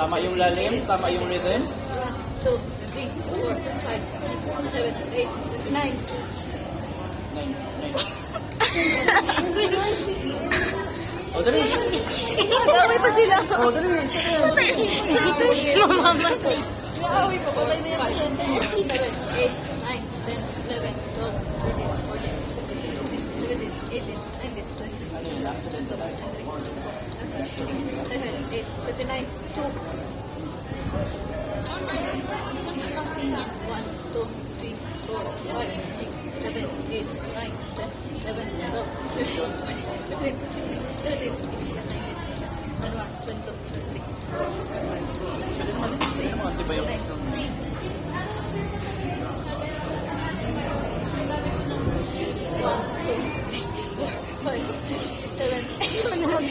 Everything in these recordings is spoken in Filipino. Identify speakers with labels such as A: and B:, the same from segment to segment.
A: Tama yung lalim, tama yung rhythm.
B: 1, 2, 3, 4, 5, 6, 7, 8, 9.
A: 9. O, dali.
C: Nag-away pa sila.
A: O, dali. Sige.
C: Mamamatay.
B: Naawi pa, patay na yung 7, 8, 9, 10, 11, 12, 13, 14, 15, 16, 17, 18, 19, 20.
A: Ano yun? Accidental lang.
B: 6, 7, 8, 29, 2. 1, 2, 3, 4, 5, 6, 7, 8, 9, 10, 11, 12, 13, 14, 15, 16, 17, 18, 19, 20, 23, 24, 25, 26, 27, 28,
A: Ano, antibiotics yung...
B: 11, 12, 13, 14, 15,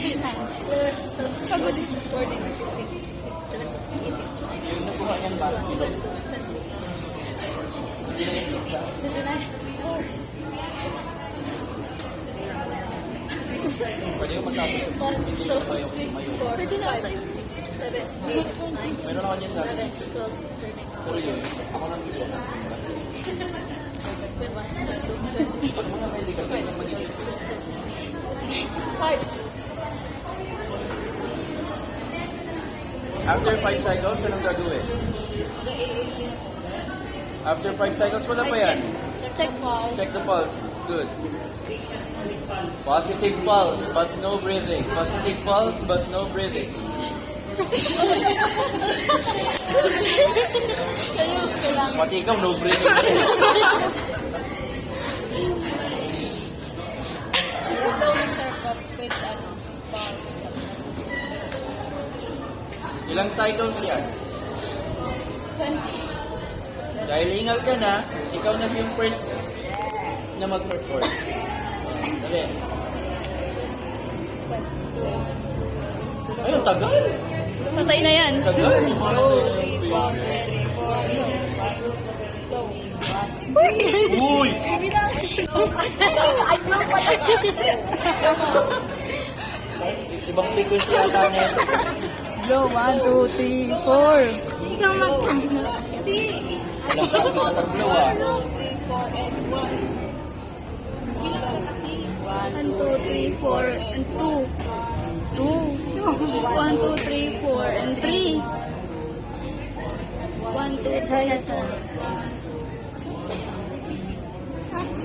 B: 16, 17, 18, 19,
A: Yung nakuha niyang last minute.
B: 29,
A: Pwede ko masabi. Hindi ko tayo kumayo.
C: Pwede na tayo.
B: 6, 7, 8, 9,
A: Meron ako niyan dati.
B: 11, 12, 13,
A: Puro yun. Ako lang gusto. Pag mga medical, kaya nang mag-isip.
B: 5.
A: After 5 cycles, anong gagawin? After 5 cycles, wala pa yan.
B: Check pulse.
A: Check the pulse. Good. Positive pulse, but no breathing. Positive pulse, but no breathing. Pati ikaw, no breathing. Ilang cycles yan?
B: 20.
A: Dahil hingal ka na, ikaw na yung first na mag-perform. Dali. Ayun, tagal.
C: Patay na yan.
A: Tagal.
B: 2, 3, 4, 3, 4, 5, 6, 7, 8, 9.
A: Uy! Ibang frequency yata na ito.
C: Blow, 1, 2, 3, 4. Ikaw mag...
B: Hindi.
A: Walang practice sa pag-blow ah.
B: 2, 3, 4, and 1.
C: 1, 2, 3, 4, and 2. 2. 1, 2, 3, 4, and 3. 1, 2, 3, 4.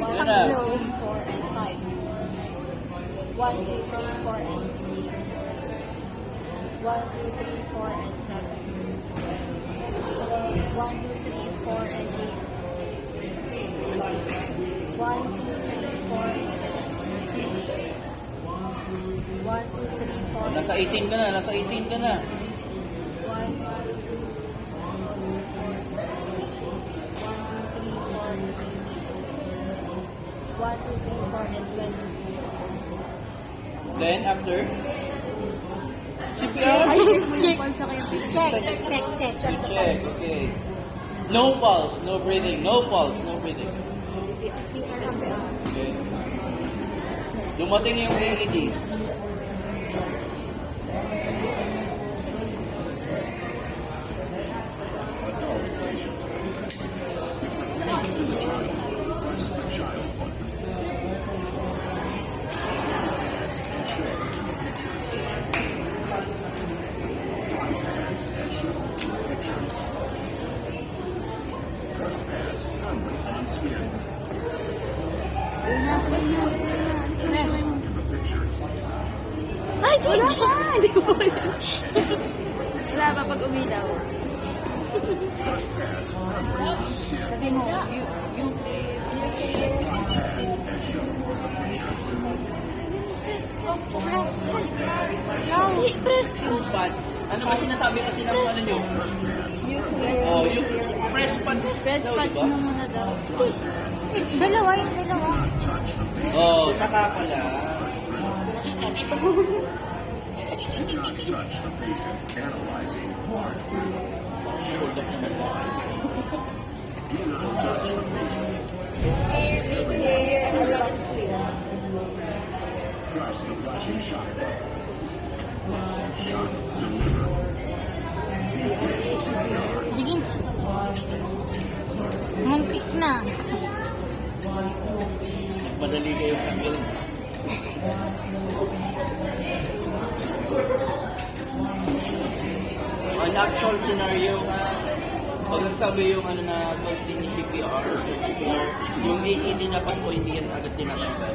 A: Ayun na.
B: 4, and 5. 1, 2, 3, 4, and 6. 1, 2, 3, 4, and 7. 1, 2, 3, 4, and 8. 1, 2, 3, 4, and 10. 1, 2, 3, 4.
A: Nasa 18 ka na, nasa 18 ka na.
B: 1, 2, 3, 4, and 20.
A: Then, after? CPR?
C: Check. Check.
A: You check, okay. No pulse, no breathing. No pulse, no breathing. Okay. Dumating yung AED.
C: Ay, wala pa. Hindi mo wala. Wala pa pag umilaw. Sabi mo, press.
A: Yung pads. Ano ba sinasabi kasi ng ano nyo? Oh, yung press pads.
C: Press
A: daw,
C: patch
A: diba?
C: na muna daw. Dalawa yung dalawa.
A: Oh, saka pala.
B: Clear, advanced clear.
C: Begins. Muntik na.
A: Madali kayo tanggalin. An actual scenario, pag nagsabi yung ano na pag-din ni CPR or stroke CPR, yung AED na pa po hindi yan agad tinatanggal.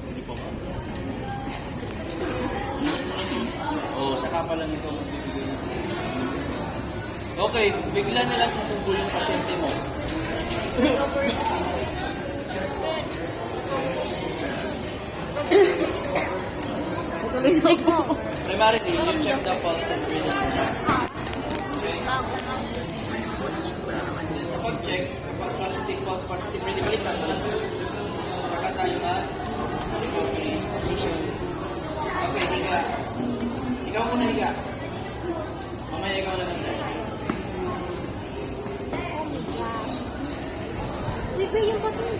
A: Hindi po ba? Oo, saka pa lang ito magbibigay ng okay, bigla na lang pupugol yung pasyente mo.
C: Tuloy na ako.
A: Primarily, you check the pulse and breathing. Okay? Sa pag-check, kapag positive pulse, positive breathing, baliktad na lang. Saka tayo na recovery position. Okay, higa. Ikaw muna higa. Mamaya ikaw naman tayo.
B: Libre yung papel.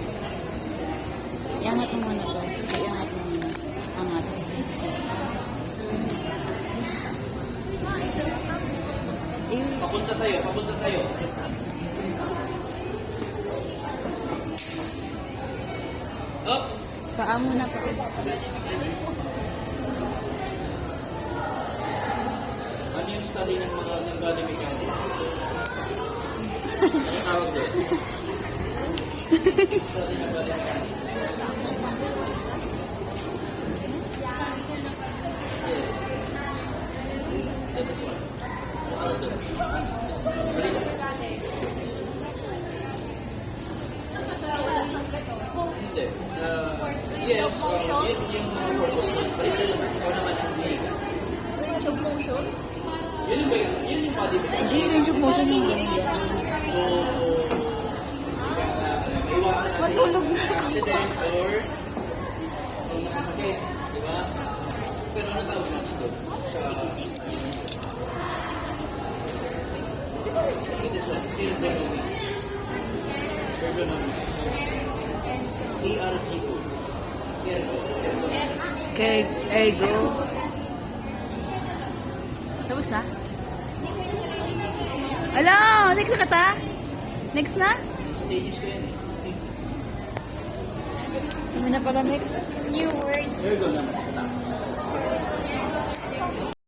C: Iangat mo muna to. Iangat mo muna. Angat.
A: Papunta sa'yo, papunta sa'yo. Up!
C: Paa muna pa.
A: Ano yung study ng mga ng body mechanics? Ano yung tawag doon? Study ng body mechanics. Yes. That is one. Ano tawag doon? Balikan. Hindi. Yes, yun yung purpose doon. Balikan naman. Ikaw naman ang balikan.
B: Range of motion.
A: Yun ba yun? Yun yung body mechanics.
C: Hindi rin siya motion hindi rin yan.
A: So, iwasan natin
B: Matulog na ako.
A: accident or kung masasakit, di ba? Pero ano tawag na dito? Sa this one, ergonomics. Ergonomics. ERGO.
C: Okay, there you go. Tapos na? Ala, next na kata? Next na?
A: Sa thesis ko yan eh.
C: Ano na pala next?
B: New word.
A: Ergonomics.